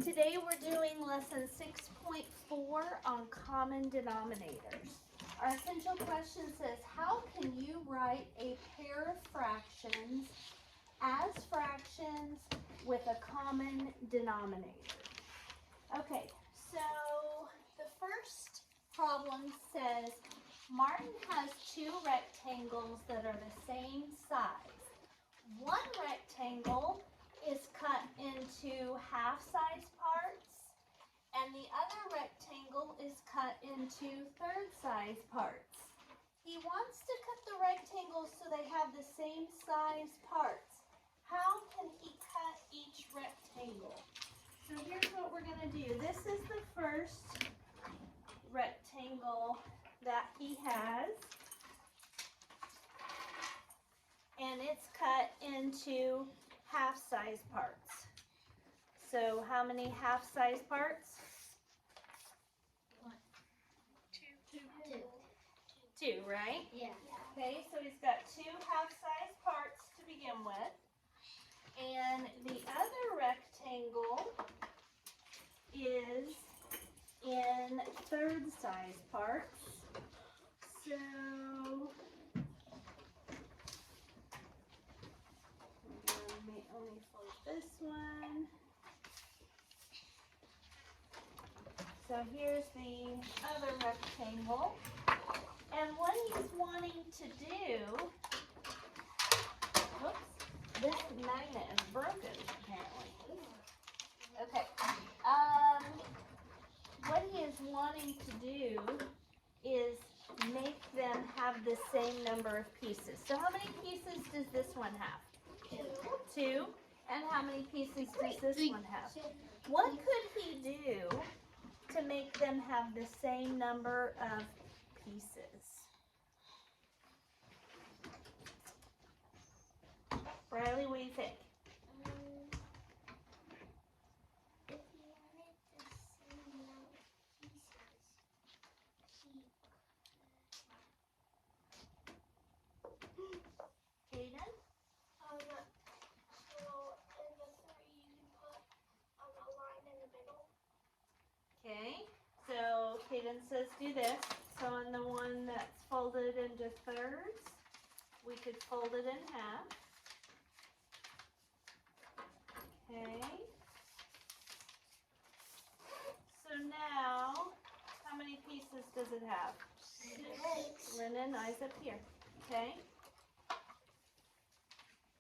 Today we're doing lesson 6.4 on common denominators. Our essential question says, how can you write a pair of fractions as fractions with a common denominator? Okay, so the first problem says, Martin has two rectangles that are the same size. One rectangle is cut into half-size parts, and the other rectangle is cut into third-size parts. He wants to cut the rectangles so they have the same size parts. How can he cut each rectangle? So here's what we're going to do. This is the first rectangle that he has, and it's cut into half-size parts. So how many half-size parts? Two, right? Yeah. Okay, so he's got two half-size parts to begin with. And the other rectangle is in third-size parts. So may only fold this one. So here's the other rectangle. And what he's wanting to do, whoops, this magnet is broken apparently. Okay. What he is wanting to do is make them have the same number of pieces. So how many pieces does this one have? Two. And how many pieces does this one have? What could he do to make them have the same number of pieces? Riley, what do you think? If you wanted the same amount of pieces, Kaden? so in the three you put a line in the middle. Okay, so Kaden says do this. So on the one that's folded into thirds, we could fold it in half. Okay. So now, how many pieces does it have? 6. Lennon, eyes up here. Okay.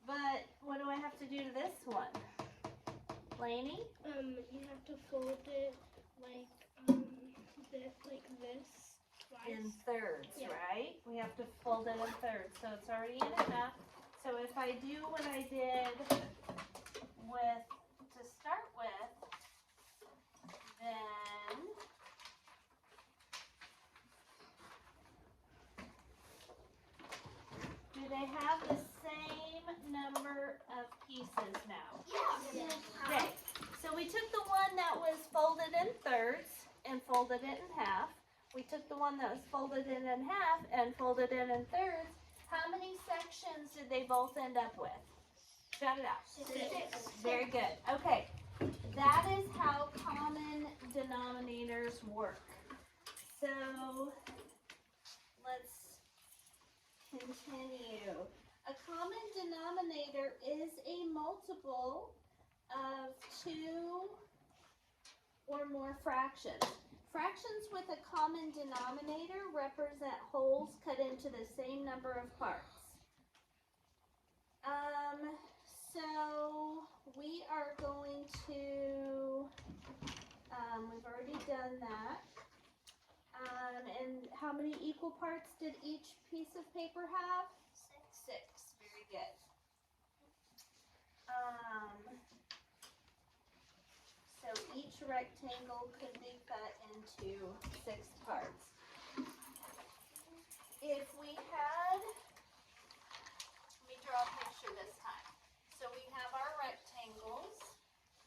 But what do I have to do to this one? Lainey? You have to fold it like this twice. In thirds, Yeah. right? We have to fold it in thirds. So it's already in a half. So if I do what I did to start with, then do they have the same number of pieces now? Yeah. Okay, so we took the one that was folded in thirds and folded it in half. We took the one that was folded in half and folded it in thirds. How many sections did they both end up with? Shout it out. 6. Very good. Okay, that is how common denominators work. So let's continue. A common denominator is a multiple of two or more fractions. Fractions with a common denominator represent wholes cut into the same number of parts. So we are going to, we've already done that. And how many equal parts did each piece of paper have? 6. Very good. So each rectangle could be cut into 6 parts. If we had, let me draw a picture this time. So we have our rectangles,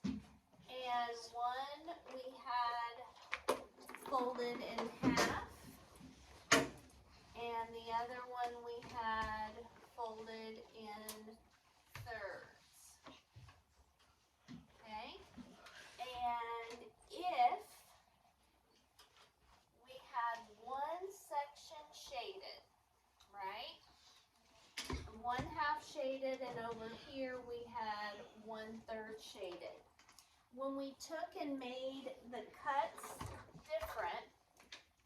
and one we had folded in half, and the other one we had folded in thirds. Okay? And over here we had 1/3 shaded. When we took and made the cuts different,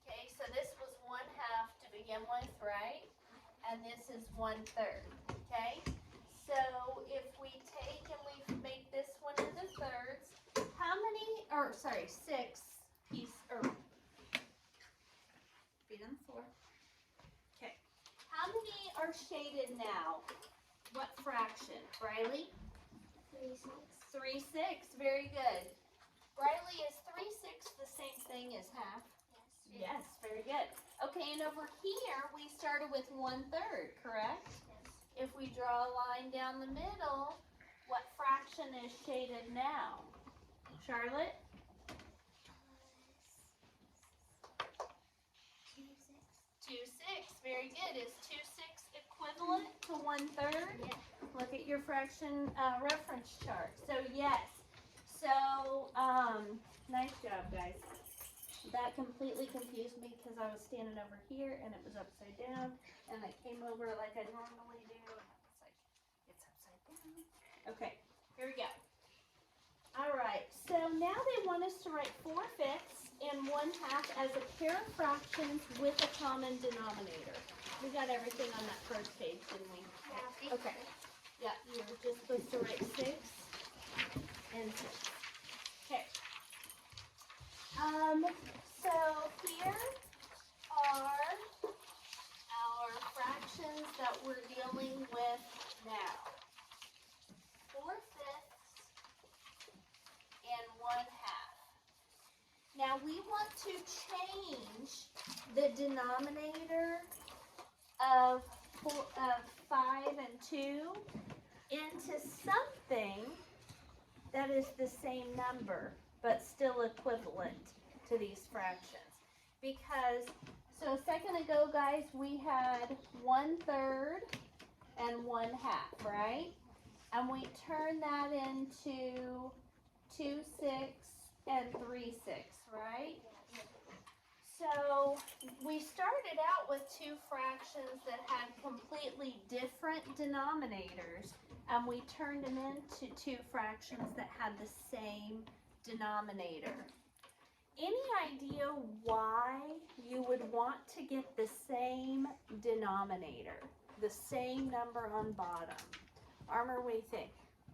okay, so this was 1/2 to begin with, right? And this is 1/3, okay? So if we take and we make this one into thirds, how many, or sorry, 6 pieces, or feet on the floor. Okay, how many are shaded now? What fraction, Briley? 3/6. 3/6, very good. Briley, is 3/6 the same thing as half? Yes. Yes, very good. Okay, and over here we started with 1/3, correct? Yes. If we draw a line down the middle, what fraction is shaded now? Charlotte? 2/6, very good. Is 2/6 equivalent to 1/3? Yeah. Look at your fraction reference chart. So yes. So nice job, guys. That completely confused me because I was standing over here and it was upside down, and I came over like I normally do, and I was like, it's upside down. Okay, here we go. All right. So now they want us to write 4/5 and 1/2 as a pair of fractions with a common denominator. We got everything on that first page, didn't we? Yeah. Okay. Yeah, you were just supposed to write 6 and 6. Okay. So here are our fractions that we're dealing with now. 4/5 and 1/2. Now we want to change the denominator of 5 and 2 into something that is the same number but still equivalent to these fractions. Because, so a second ago, guys, we had 1/3 and 1/2, right? And we turned that into 2/6 and 3/6, right? So we started out with two fractions that had completely different denominators, and we turned them into two fractions that had the same denominator. Any idea why you would want to get the same denominator, the same number on bottom? Armor, what do you think?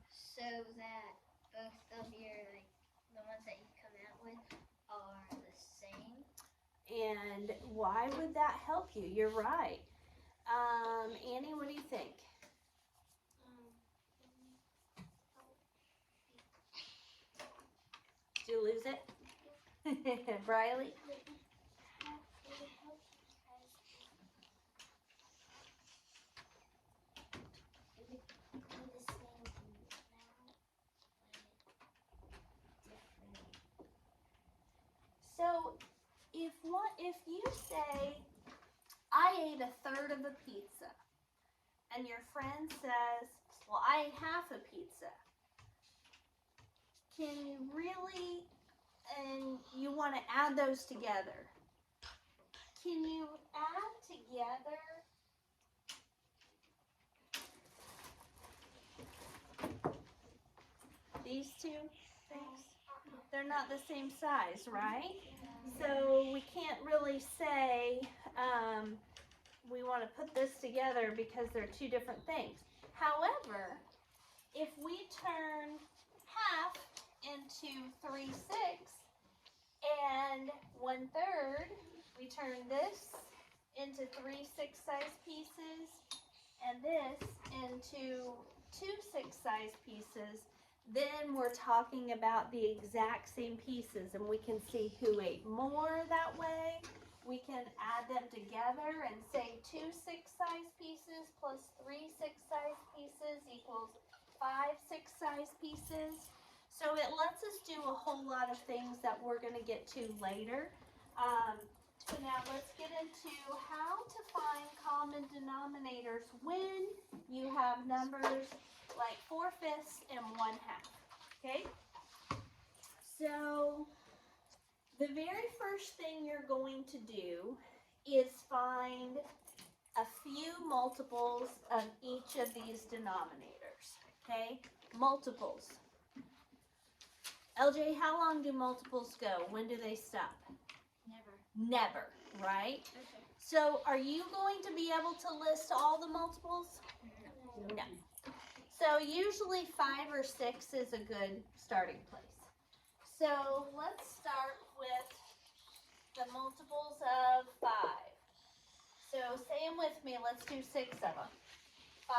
So that both of your, like, the ones that you come out with are the same. And why would that help you? You're right. Annie, what do you think? Did you lose it? Briley? So if you say, I ate 1/3 of a pizza, and your friend says, well, I ate half a pizza, can you really, and you want to add those together, can you add together these two things? They're not the same size, right? So we can't really say we want to put this together because they're two different things. However, if we turn half into 3/6 and 1/3, we turn this into 3/6 size pieces and this into 2/6 size pieces, then we're talking about the exact same pieces, and we can see who ate more that way. We can add them together and say 2/6 size pieces plus 3/6 size pieces equals 5/6 size pieces. So it lets us do a whole lot of things that we're going to get to later. So now let's get into how to find common denominators when you have numbers like 4/5 and 1/2. Okay? So the very first thing you're going to do is find a few multiples of each of these denominators. Okay, multiples. LJ, how long do multiples go? When do they stop? Never, right? Okay. So are you going to be able to list all the multiples? No. So usually 5 or 6 is a good starting place. So let's start with the multiples of 5. So say them with me. Let's do 6 of them. 5,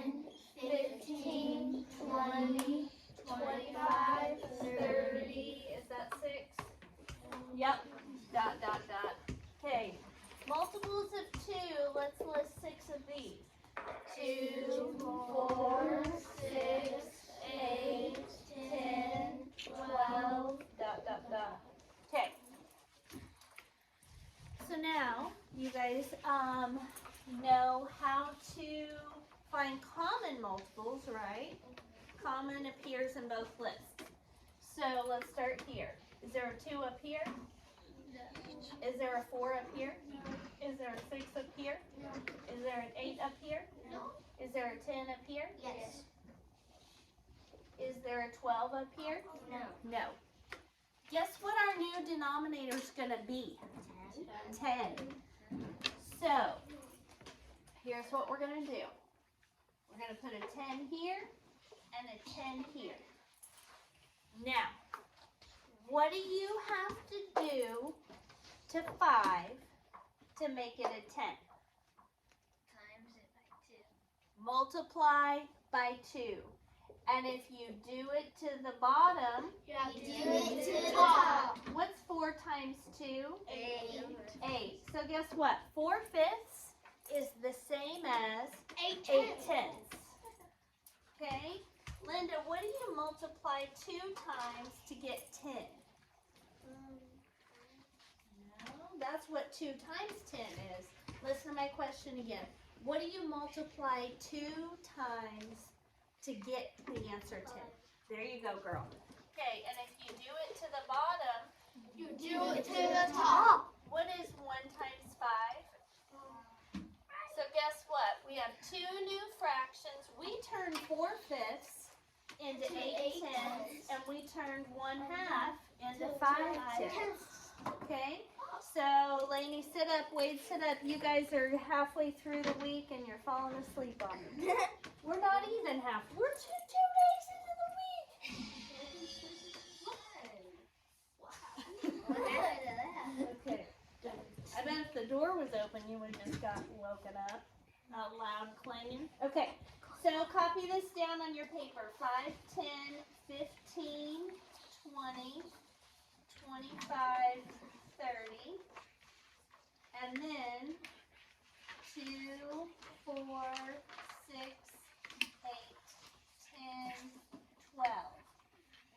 10, 15, 20, 25, 30. Is that 6? Yep. Dot, dot, dot. Okay. Multiples of 2. Let's list 6 of these. 2, 4, 6, 8, 10, 12, dot, dot, dot. Okay. So now you guys know how to find common multiples, right? Common appears in both lists. So let's start here. Is there a 2 up here? No. Is there a 4 up here? No. Is there a 6 up here? No. Is there an 8 up here? No. Is there a 10 up here? Yes. Is there a 12 up here? No. No. Guess what our new denominator is going to be? 10. So, here's what we're going to do. We're going to put a 10 here and a 10 here. Now, what do you have to do to 5 to make it a 10? Times it by 2. Multiply by 2. And if you do it to the bottom, You have to do it to the top. what's 4 times 2? 8. 8. So guess what? 4/5 is the same as 8 8/10. Okay? Linda, what do you multiply 2 times to get 10? No, that's what 2 times 10 is. Listen to my question again. What do you multiply 2 times to get the answer 10? There you go, girl. Okay, and if you do it to the bottom, You do it to the top. what is 1 times 5? So guess what? We have 2 new fractions. We turned 4/5 into 8/10, and we turned 1/2 into 5/10. Okay? So, Lainey, sit up. Wade, sit up. You guys are halfway through the week, and you're falling asleep on me. We're not even half. We're two days into the week. Okay. I bet if the door was open, you would have just got woken up. A loud clanging. Okay. So copy this down on your paper. 5, 10, 15, 20, 25, 30. And then 2, 4, 6, 8, 10, 12.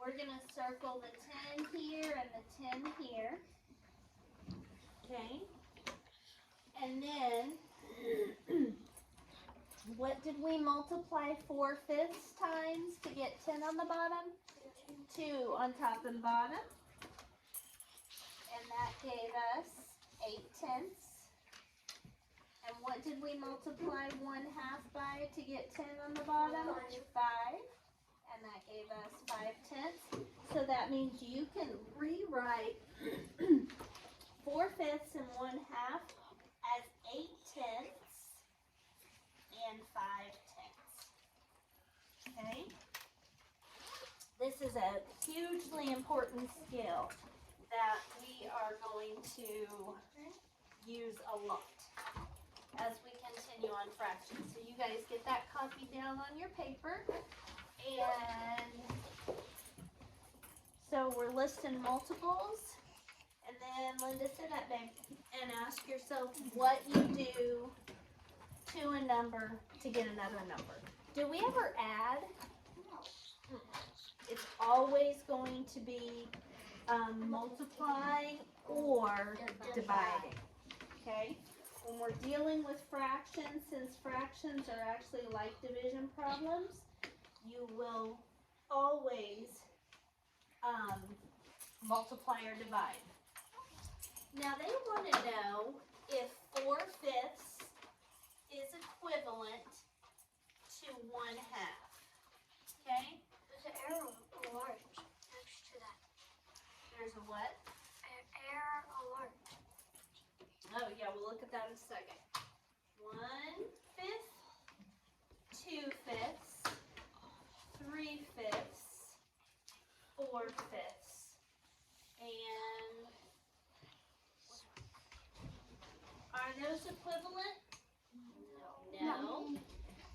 We're going to circle the 10 here and the 10 here. Okay. And then, what did we multiply 4/5 times to get 10 on the bottom? 2 on top and bottom. And that gave us 8/10. And what did we multiply 1/2 by to get 10 on the bottom? 5. And that gave us 5/10. So that means you can rewrite 4/5 and 1/2 as 8/10 and 5/10. Okay? This is a hugely important skill that we are going to use a lot as we continue on fractions. So you guys get that copied down on your paper. And so we're listing multiples. And then Linda, sit up, babe, and ask yourself what you do to a number to get another number. Do we ever add? It's always going to be multiplying or dividing. Okay? When we're dealing with fractions, since fractions are actually like division problems, you will always multiply or divide. Now they want to know if 4/5 is equivalent to 1/2. Okay? There's an arrow alert next to that. There's a what? An error alert. Oh yeah, we'll look at that in a second. 1/5, 2/5, 3/5, 4/5. And are those equivalent? No.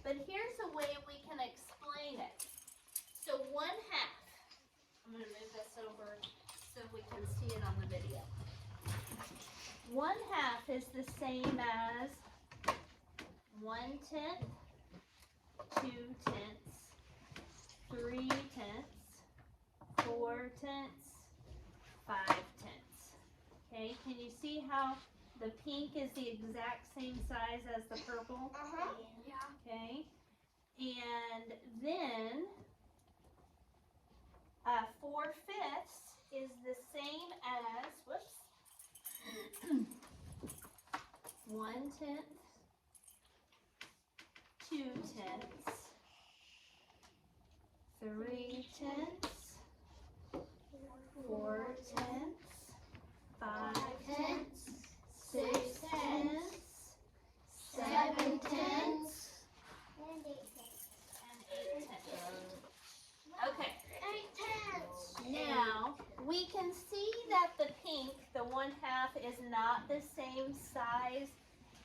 But here's a way we can explain it. So 1/2. I'm going to move this over so we can see it on the video. 1/2 is the same as 1/10, 2/10, 3/10, 4/10, 5/10. Okay, can you see how the pink is the exact same size as the purple? Yeah. Okay, and then 4/5 is the same as, whoops, 1/10, 2/10, 3/10, 4/10, 5/10, 6/10, 7/10, And 8 and 8/10. Okay. 8/10. Now, we can see that the pink, the 1/2, is not the same size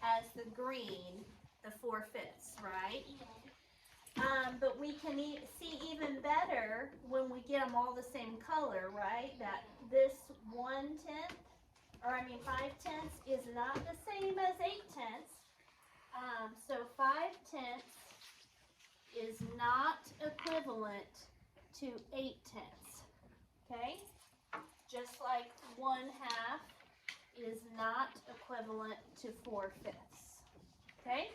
as the green, the 4/5, right? But we can see even better when we get them all the same color, right? That this 1/10, or 5/10 is not the same as 8/10. So 5/10 is not equivalent to 8/10. Okay? Just like 1/2 is not equivalent to 4/5. Okay?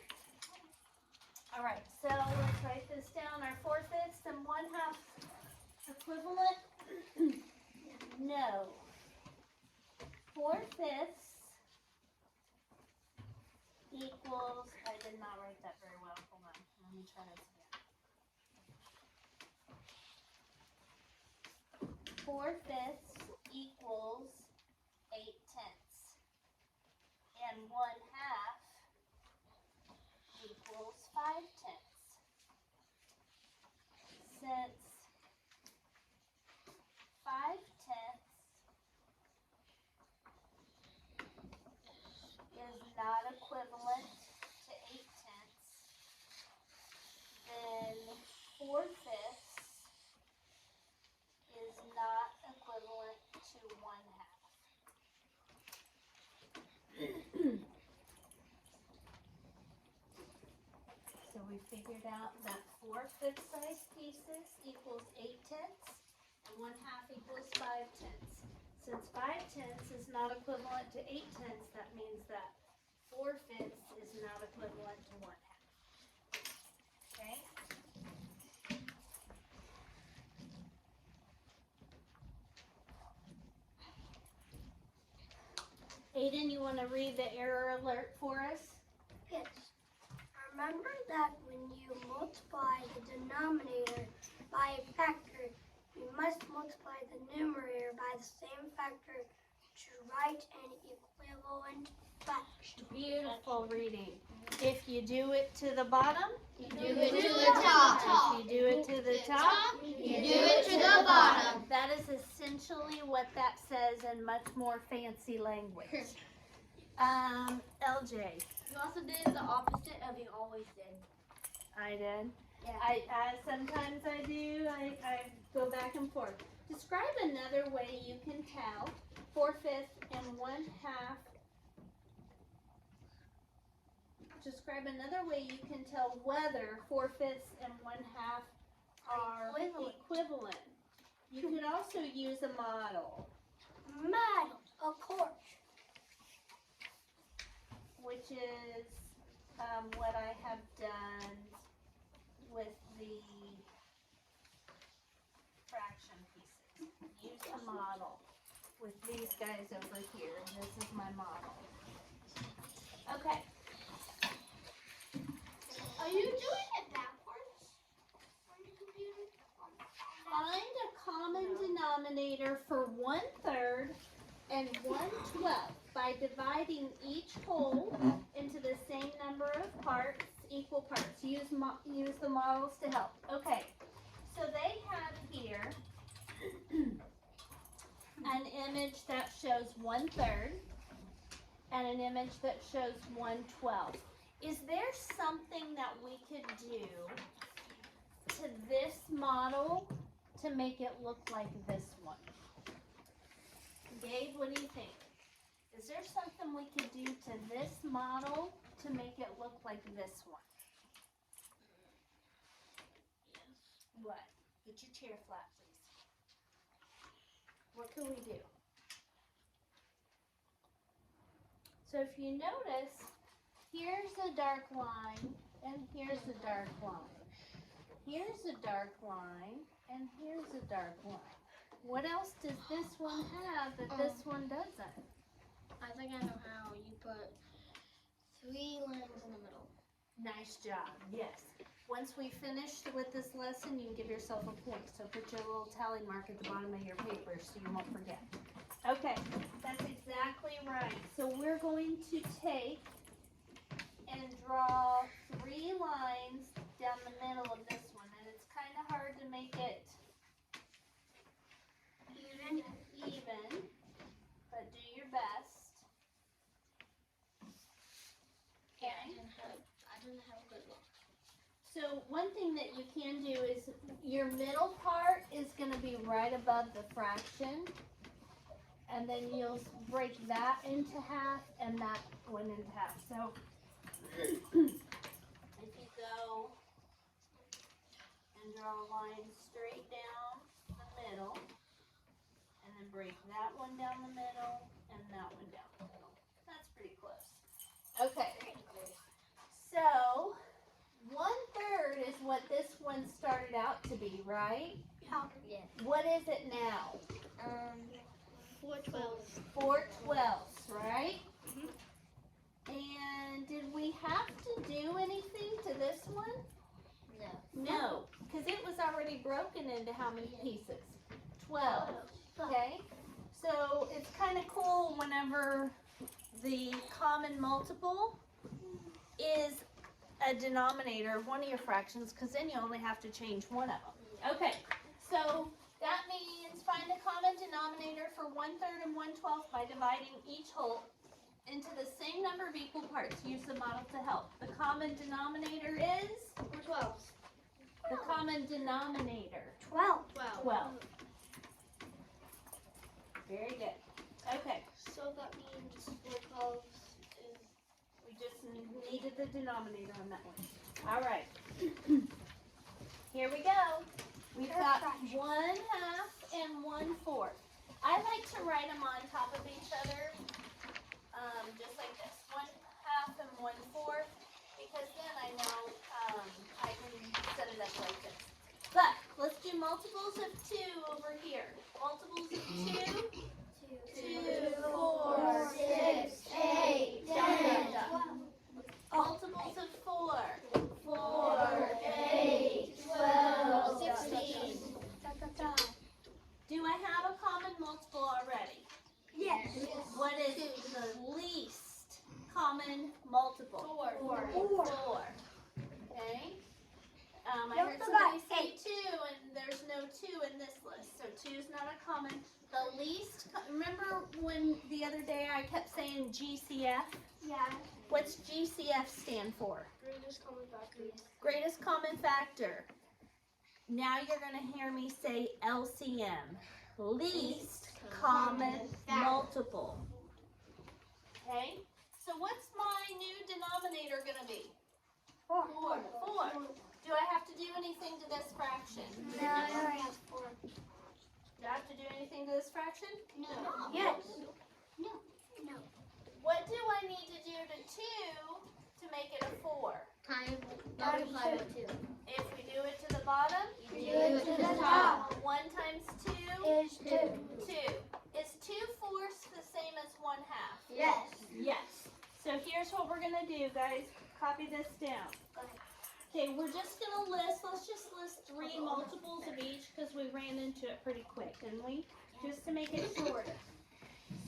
All right, so let's write this down. Are 4/5 and 1/2 equivalent? No. 4/5 equals, I did not write that very well. Hold on, let me try this again. 4/5 equals 8/10. And 1/2 equals 5/10. Since 5/10 is not equivalent to 8/10, then 4/5 is not equivalent to 1/2. So we figured out that 4/5 size pieces equals 8/10 and 1/2 equals 5/10. Since 5/10 is not equivalent to 8/10, that means that 4/5 is not equivalent to 1/2. Okay? Aiden, you want to read the error alert for us? Yes. Remember that when you multiply the denominator by a factor, you must multiply the numerator by the same factor to write an equivalent fraction. Beautiful reading. If you do it to the bottom, You do it to the top. if you do it to the top, You do it to the bottom. that is essentially what that says in much more fancy language. LJ, You also did the opposite of you always did. I did. Yeah. I sometimes I do. I go back and forth. Describe another way you can tell 4/5 and 1/2. Describe another way you can tell whether 4/5 and 1/2 are equivalent. You could also use a model, Model, of course. which is what I have done with the fraction pieces. Use a model with these guys over here. This is my model. Okay. Are you doing it backwards? Find a common denominator for 1/3 and 1/12 by dividing each whole into the same number of parts, equal parts. Use the models to help. Okay, so they have here an image that shows 1/3 and an image that shows 1/12. Is there something that we could do to this model to make it look like this one? Gabe, what do you think? Is there something we could do to this model to make it look like this one? What? Get your chair flat, please. What can we do? So if you notice, here's a dark line and here's a dark line. Here's a dark line and here's a dark line. What else does this one have that this one doesn't? I think I know how. You put 3 lines in the middle. Nice job, yes. Once we finish with this lesson, you can give yourself a point. So put your little tally mark at the bottom of your paper so you won't forget. Okay, that's exactly right. So we're going to take and draw 3 lines down the middle of this one. And it's kind of hard to make it even, but do your best. Yeah, I didn't have good luck. So one thing that you can do is your middle part is going to be right above the fraction. And then you'll break that into half and that one into half. So if you go and draw a line straight down the middle, and then break that one down the middle and that one down the middle. That's pretty close. Okay. So 1/3 is what this one started out to be, right? Yeah. What is it now? 4/12. 4/12, right? And did we have to do anything to this one? No. No, because it was already broken into how many pieces? 12. Okay? So it's kind of cool whenever the common multiple is a denominator of one of your fractions, because then you only have to change one of them. Okay, so that means find the common denominator for 1/3 and 1/12 by dividing each whole into the same number of equal parts. Use the model to help. The common denominator is? 12. The common denominator. 12. 12. Very good. Okay, So that means 4/12 is. we just needed the denominator on that one. All right. Here we go. We've got 1/2 and 1/4. I like to write them on top of each other, just like this. 1/2 and 1/4, because then I know I can set it up like this. But let's do multiples of 2 over here. Multiples of 2. 2, 4, 6, 8, 10. Multiples of 4. 4, 8, 12, 16. Do I have a common multiple already? Yes. What is the least common multiple? 4. 4. Okay. I You heard also somebody got say 2, and there's no 2 in this list, so 2 is not a common. The least, remember when the other day I kept saying GCF? Yeah. What's GCF stand for? Greatest common factor. Greatest common factor. Now you're going to hear me say LCM. Least common multiple. Okay? So what's my new denominator going to be? 4. 4. Do I have to do anything to this fraction? No, I already have 4. Do I have to do anything to this fraction? No. Yes. No. No. What do I need to do to 2 to make it a 4? Multiply by 2. If we do it to the bottom, Do it to the top. 1 times 2 Is 2. 2. Is 2/4 the same as 1/2? Yes. Yes. So here's what we're going to do, guys. Copy this down. Okay, we're just gonna list, let's just list 3 multiples of each because we ran into it pretty quick, didn't we? Just to make it shorter.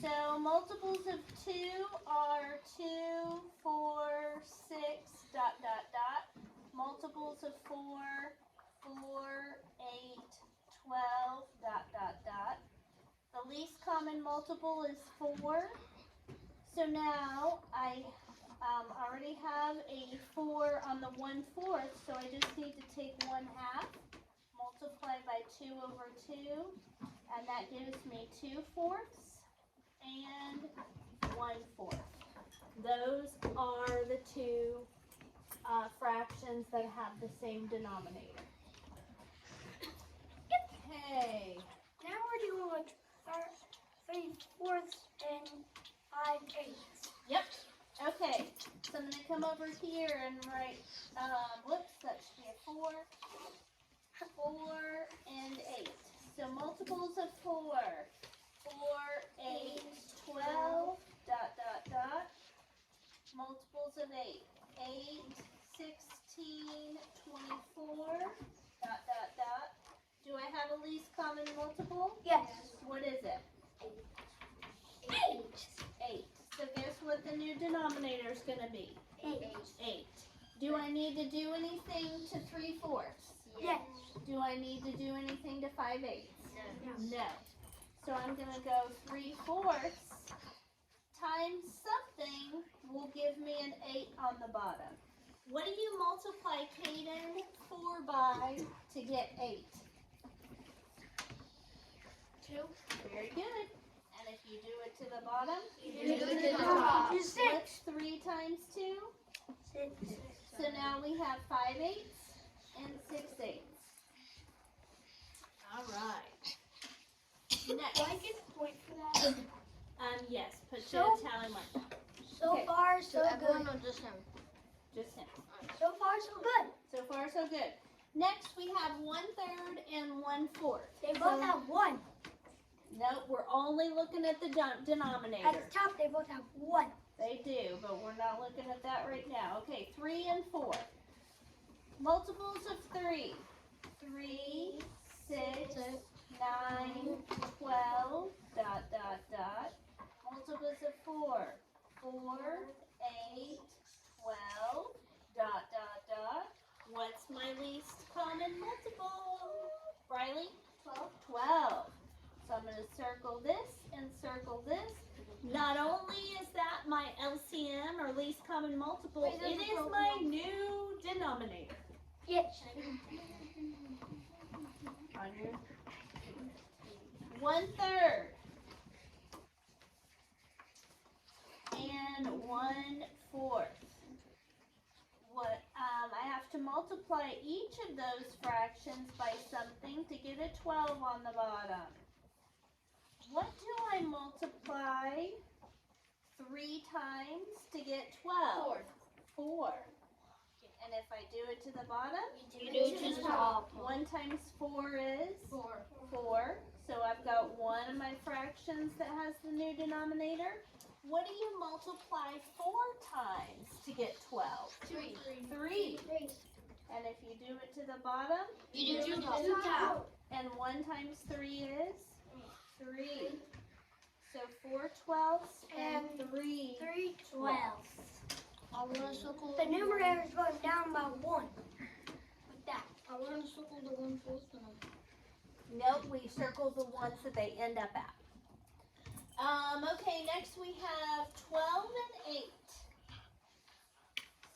So multiples of 2 are 2, 4, 6, dot, dot, dot. Multiples of 4, 4, 8, 12, dot, dot, dot. The least common multiple is 4. So now I already have a 4 on the 1/4, so I just need to take 1/2, multiply by 2 over 2, and that gives me 2/4 and 1/4. Those are the 2 fractions that have the same denominator. Okay. Now we're doing like 3/4 and 5/8. Yep. Okay. So I'm gonna come over here and write. Whoops, that should be a 4, 4, and 8. So multiples of 4, 4, 8, 12, dot, dot, dot. Multiples of 8, 8, 16, 24, dot, dot, dot. Do I have a least common multiple? Yes. What is it? 8. 8. So guess what the new denominator is going to be? 8. 8. Do I need to do anything to 3/4? Yes. Do I need to do anything to 5/8? No. No. So I'm going to go 3/4 times something will give me an 8 on the bottom. What do you multiply, Kaden, 4 by to get 8? 2. Very good. And if you do it to the bottom, You do it to the top. 6. what's 3 times 2? 6. So now we have 5/8 and 6/8. All right. Next. Do I get a point for that? Yes, put So- the tally mark down. So Okay. far, so everyone good. or just him? Just him. So far, so good. So far, so good. Next, we have 1/3 and 1/4. They both have 1. No, we're only looking at the At denominator. the top, they both have 1. They do, but we're not looking at that right now. Okay, 3 and 4. Multiples of 3. 3, 6, 9, 12, dot, dot, dot. Multiples of 4. 4, 8, 12, dot, dot, dot. What's my least common multiple? Riley? 12. So I'm going to circle this and circle this. Not only is that my LCM or least common multiple, Wait, it there's is no my new denominator. Yes. On your 1/3 and 1/4. What I have to multiply each of those fractions by something to get a 12 on the bottom. What do I multiply 3 times to get 12? 4. And if I do it to the bottom, You do it to the top. 1 times 4 is 4. 4. So I've got one of my fractions that has the new denominator. What do you multiply 4 times to get 12? 3. 3. And if you do it to the bottom, You do it to the top. and 1 times 3 is 3. So 4 12ths and 3 3 12ths. I want to circle The numerator is going down by 1. Like that. I want to circle the 1/4 one. Nope, we circle the ones that they end up at. Okay, next we have 12 and 8.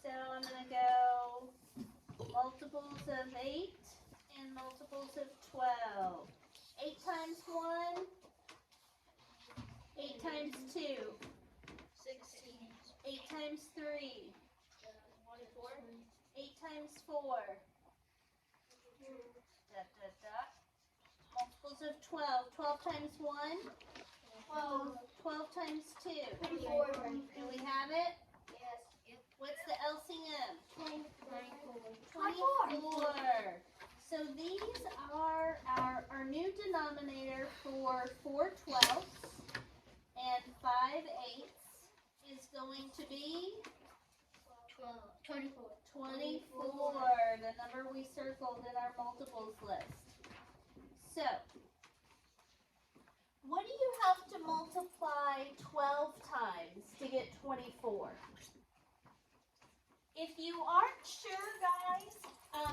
So I'm going to go multiples of 8 and multiples of 12. 8 times 1, 8 times 2, 16. 8 times 3, 24. 8 times 4. Dot, dot, dot. Multiples of 12. 12 times 1, 12. 12 times 2. 24. Do we have it? Yes. What's the LCM? 24. 24. So these are our new denominator for 4 12ths and 5 8ths is going to be 12. 24. 24, the number we circled in our multiples list. So, what do you have to multiply 12 times to get 24? If you aren't sure, guys,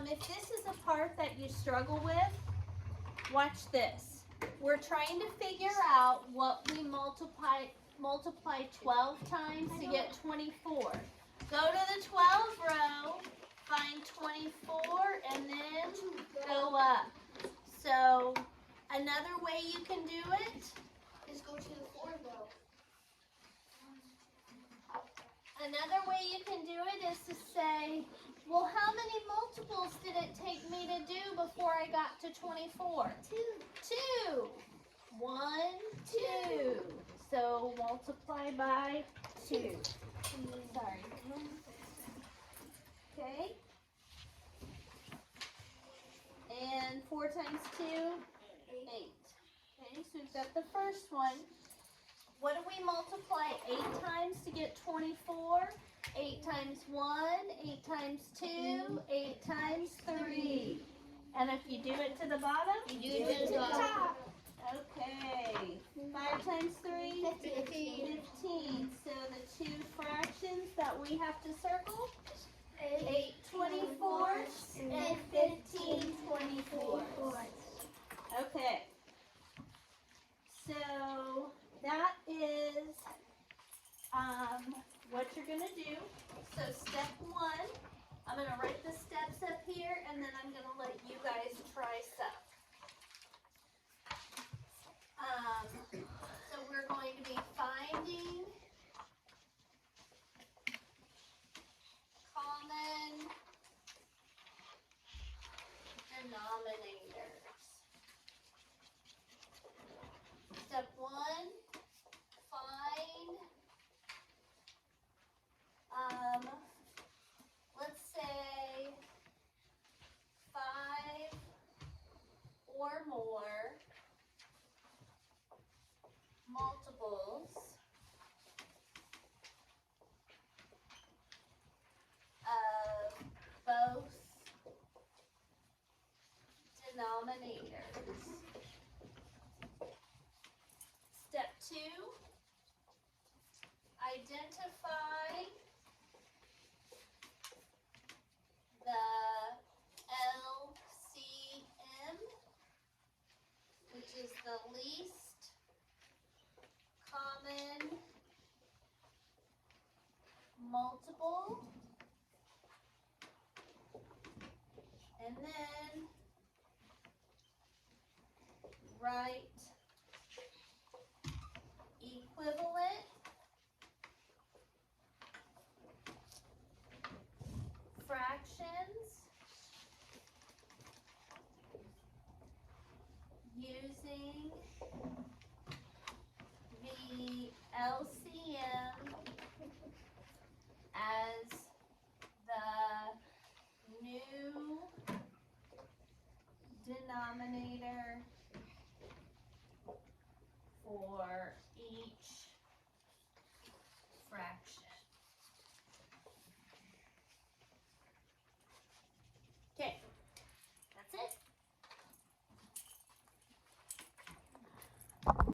if this is a part that you struggle with, watch this. We're trying to figure out what we multiply 12 times to get 24. Go to the 12 row, find 24, and then go up. So, another way you can do it Let's go to the 4 row. Another way you can do it is to say, well, how many multiples did it take me to do before I got to 24? 2. 1, 2. So multiply by 2. Sorry. Okay. And 4 times 2, 8. Okay, so we've got the first one. What do we multiply 8 times to get 24? 8 times 1, 8 times 2, 8 times 3. And if you do it to the bottom, You do it to the top. Okay. 5 times 3? 15. So the 2 fractions that we have to circle? 8 24ths and 15 24ths. Okay. So that is what you're going to do. So step 1, I'm going to write the steps up here, and then I'm going to let you guys try some. So we're going to be finding common denominators. Step 1, find, let's say 5 or more multiples of both denominators. Step 2, identify the LCM, which is the least common multiple, and then write equivalent fractions using the LCM as the new denominator for each fraction.